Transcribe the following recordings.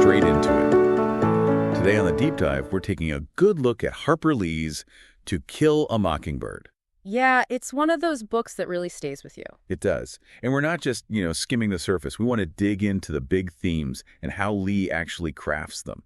straight into it. Today on the Deep Dive, we're taking a good look at Harper Lee's To Kill a Mockingbird. Yeah, it's one of those books that really stays with you. It does. And we're not just, skimming the surface. We want to dig into the big themes and how Lee actually crafts them.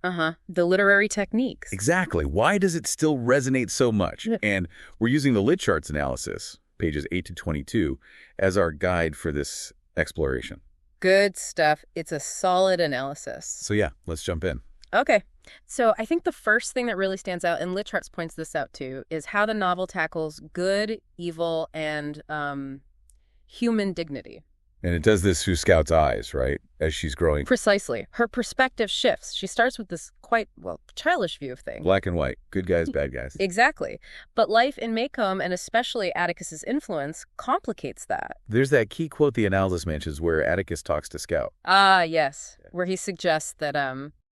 The literary techniques. Exactly. Why does it still resonate so much? And we're using the lit charts analysis, pages 8 to 22, as our guide for this exploration. Good stuff. It's a solid analysis. So yeah, let's jump in. Okay. So I think the first thing that really stands out, and Litcharts points this out too, is how the novel tackles good, evil, and human dignity. And it does this through Scout's eyes, right? As she's growing. Precisely. Her perspective shifts. She starts with this quite, childish view of things. Black and white. Good guys, bad guys. Exactly. But life in Maycomb, and especially Atticus's influence, complicates that. There's that key quote the analysis mentions where Atticus talks to Scout. Ah, yes. Where he suggests that,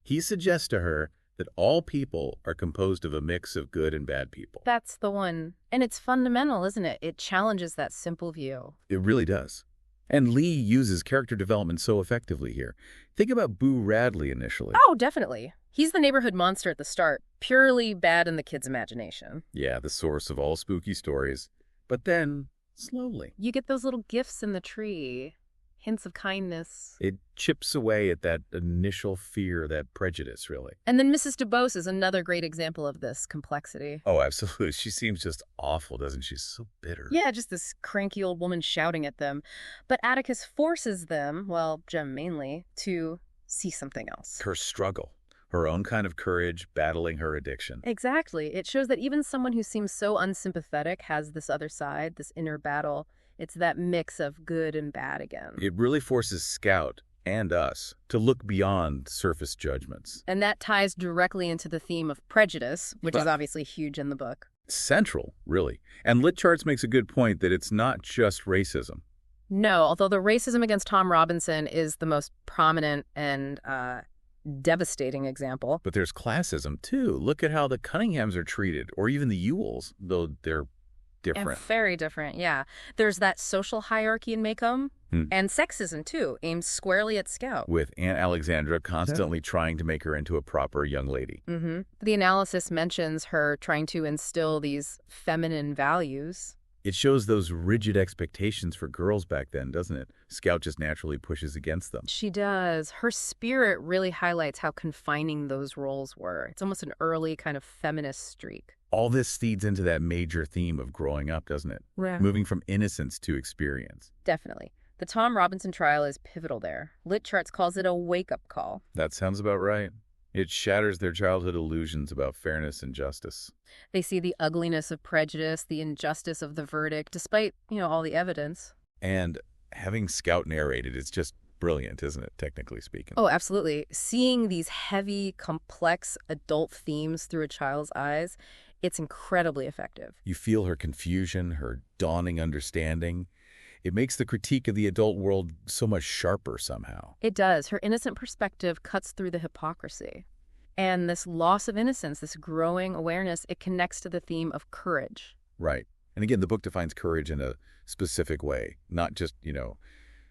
He suggests to her that all people are composed of a mix of good and bad people. That's the one. And it's fundamental, isn't it? It challenges that simple view. It really does. And Lee uses character development so effectively here. Think about Boo Radley initially. Oh, definitely. He's the neighborhood monster at the start, purely bad in the kid's imagination. Yeah, the source of all spooky stories. But then, slowly, You get those little gifts in the tree, hints of kindness. it chips away at that initial fear, that prejudice, really. And then Mrs. DuBose is another great example of this complexity. Oh, absolutely. She seems just awful, doesn't she? So bitter. Yeah, just this cranky old woman shouting at them. But Atticus forces them, well, Jem mainly, to see something else. Her struggle, her own kind of courage battling her addiction. Exactly. It shows that even someone who seems so unsympathetic has this other side, this inner battle. It's that mix of good and bad again. It really forces Scout and us to look beyond surface judgments. And that ties directly into the theme of prejudice, which is Well- obviously huge in the book. Central, really. And Lit Charts makes a good point that it's not just racism. No, although the racism against Tom Robinson is the most prominent and devastating example. But there's classism, too. Look at how the Cunninghams are treated, or even the Ewells, though they're different. And very different, yeah. There's that social hierarchy in Maycomb, and sexism, too, aimed squarely at Scout. With Aunt Alexandra constantly trying to make her into a proper young lady. The analysis mentions her trying to instill these feminine values. It shows those rigid expectations for girls back then, doesn't it? Scout just naturally pushes against them. She does. Her spirit really highlights how confining those roles were. It's almost an early kind of feminist streak. All this feeds into that major theme of growing up, doesn't it? Yeah. Moving from innocence to experience. Definitely. The Tom Robinson trial is pivotal there. Lit Charts calls it a wake-up call. That sounds about right. It shatters their childhood illusions about fairness and justice. They see the ugliness of prejudice, the injustice of the verdict, despite, all the evidence. And having Scout narrated is just brilliant, isn't it, technically speaking? Oh, absolutely. Seeing these heavy, complex adult themes through a child's eyes, it's incredibly effective. You feel her confusion, her dawning understanding. It makes the critique of the adult world so much sharper somehow. It does. Her innocent perspective cuts through the hypocrisy. And this loss of innocence, this growing awareness, it connects to the theme of courage. Right. And again, the book defines courage in a specific way, not just,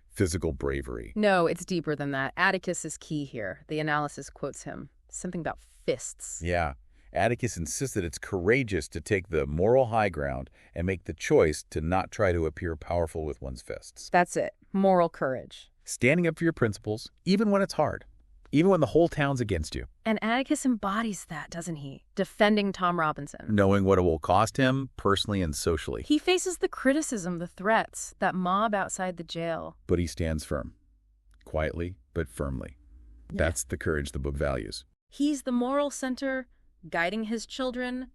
physical bravery. No, it's deeper than that. Atticus is key here. The analysis quotes him. Something about fists. Yeah. Atticus insists that it's courageous to take the moral high ground and make the choice to not try to appear powerful with one's fists. That's it. Moral courage. Standing up for your principles, even when it's hard, even when the whole town's against you. And Atticus embodies that, doesn't he? Defending Tom Robinson. Knowing what it will cost him, personally and socially. He faces the criticism, the threats, that mob outside the jail. But he stands firm. Quietly, but firmly. That's the courage the book values. He's the moral center, guiding his children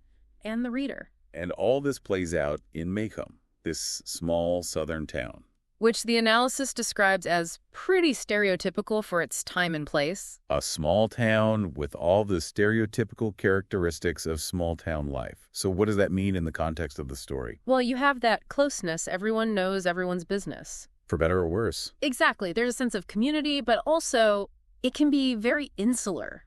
and the reader. And all this plays out in Maycomb, this small southern town. Which the analysis describes as pretty stereotypical for its time and place. A small town with all the stereotypical characteristics of small town life. So what does that mean in the context of the story? Well, you have that closeness. Everyone knows everyone's business. For better or worse. Exactly. There's a sense of community, but also it can be very insular,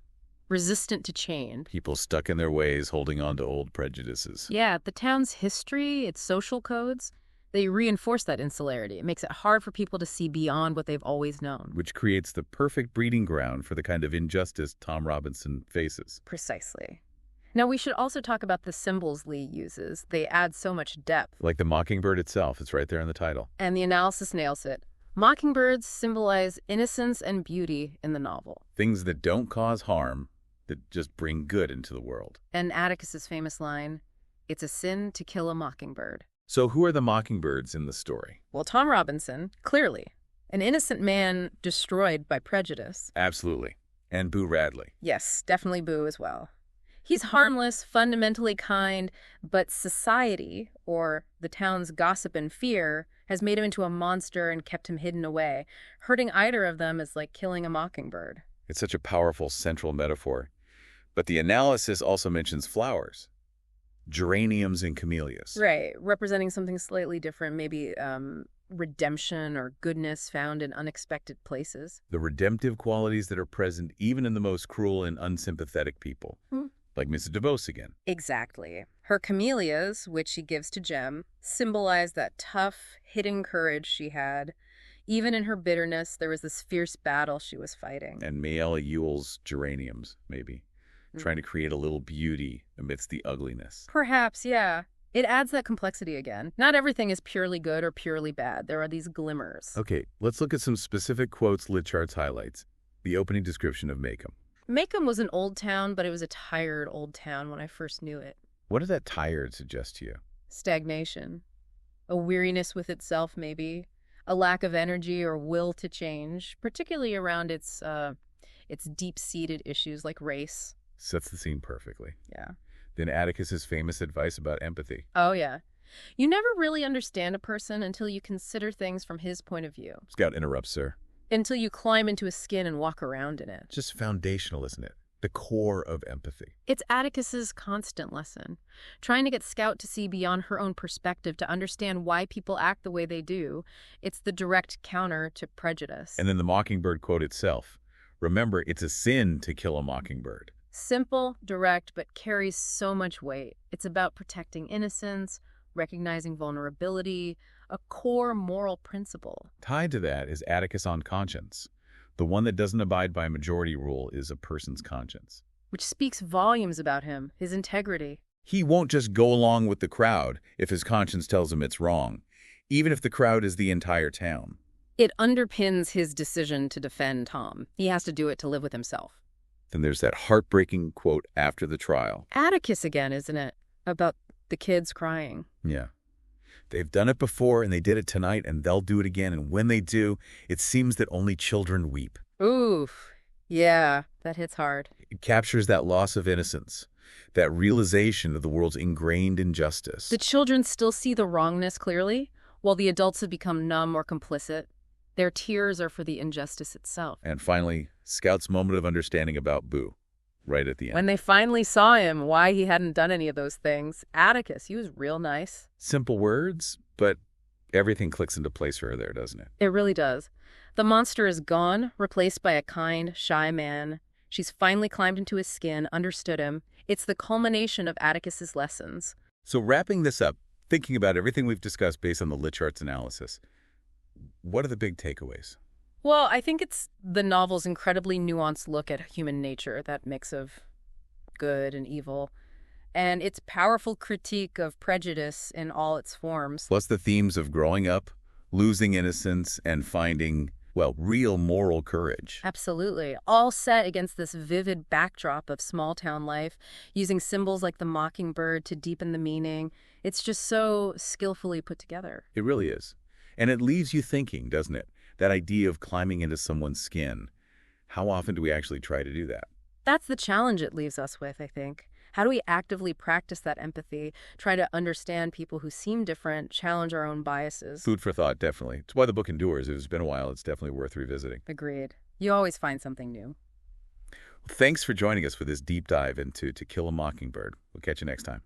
resistant to change. People stuck in their ways, holding on to old prejudices. Yeah, the town's history, its social codes, They reinforce that insularity. It makes it hard for people to see beyond what they've always known. Which creates the perfect breeding ground for the kind of injustice Tom Robinson faces. Precisely. Now, we should also talk about the symbols Lee uses. They add so much depth. Like the Mockingbird itself. It's right there in the title. And the analysis nails it. Mockingbirds symbolize innocence and beauty in the novel. Things that don't cause harm, that just bring good into the world. And Atticus's famous line, "It's a sin to kill a mockingbird." So who are the mockingbirds in the story? Well, Tom Robinson, clearly. An innocent man destroyed by prejudice. Absolutely. And Boo Radley. Yes, definitely Boo as well. He's harmless, fundamentally kind, but society, or the town's gossip and fear, has made him into a monster and kept him hidden away. Hurting either of them is like killing a mockingbird. It's such a powerful central metaphor. But the analysis also mentions flowers. Geraniums and camellias. Right, representing something slightly different, maybe redemption or goodness found in unexpected places. The redemptive qualities that are present even in the most cruel and unsympathetic people. Like Mrs. DeVos again. Exactly. Her camellias, which she gives to Jem, symbolize that tough, hidden courage she had. Even in her bitterness, there was this fierce battle she was fighting. And Mayella Ewell's geraniums, maybe. Trying to create a little beauty amidst the ugliness. Perhaps, yeah. It adds that complexity again. Not everything is purely good or purely bad. There are these glimmers. Okay, let's look at some specific quotes LitCharts highlights. The opening description of Maycomb. Maycomb was an old town, but it was a tired old town when I first knew it. What does that tired suggest to you? Stagnation. A weariness with itself, maybe. A lack of energy or will to change, particularly around its deep-seated issues like race. Sets the scene perfectly. Yeah. Then Atticus's famous advice about empathy. Oh, yeah. You never really understand a person until you consider things from his point of view. Scout interrupts, sir. Until you climb into his skin and walk around in it. Just foundational, isn't it? The core of empathy. It's Atticus's constant lesson, trying to get Scout to see beyond her own perspective, to understand why people act the way they do. It's the direct counter to prejudice. And then the Mockingbird quote itself. Remember, it's a sin to kill a mockingbird. Simple, direct, but carries so much weight. It's about protecting innocence, recognizing vulnerability, a core moral principle. Tied to that is Atticus on conscience. The one that doesn't abide by majority rule is a person's conscience. Which speaks volumes about him, his integrity. He won't just go along with the crowd if his conscience tells him it's wrong, even if the crowd is the entire town. It underpins his decision to defend Tom. He has to do it to live with himself. Then there's that heartbreaking quote after the trial. Atticus again, isn't it? About the kids crying. Yeah. They've done it before, and they did it tonight, and they'll do it again. And when they do, it seems that only children weep. Oof. Yeah, that hits hard. It captures that loss of innocence, that realization of the world's ingrained injustice. The children still see the wrongness clearly, while the adults have become numb or complicit. Their tears are for the injustice itself. And finally, Scout's moment of understanding about Boo, right at the end. When they finally saw him, why he hadn't done any of those things, Atticus, he was real nice. Simple words, but everything clicks into place for her there, doesn't it? It really does. The monster is gone, replaced by a kind, shy man. She's finally climbed into his skin, understood him. It's the culmination of Atticus's lessons. So wrapping this up, thinking about everything we've discussed based on the LitCharts analysis, what are the big takeaways? Well, I think it's the novel's incredibly nuanced look at human nature, that mix of good and evil, and its powerful critique of prejudice in all its forms. Plus the themes of growing up, losing innocence, and finding, well, real moral courage. Absolutely. All set against this vivid backdrop of small-town life, using symbols like the mockingbird to deepen the meaning. It's just so skillfully put together. It really is. And it leaves you thinking, doesn't it? That idea of climbing into someone's skin. How often do we actually try to do that? That's the challenge it leaves us with, I think. How do we actively practice that empathy, try to understand people who seem different, challenge our own biases? Food for thought, definitely. It's why the book endures. It's been a while. It's definitely worth revisiting. Agreed. You always find something new. Thanks for joining us for this deep dive into To Kill a Mockingbird. We'll catch you next time.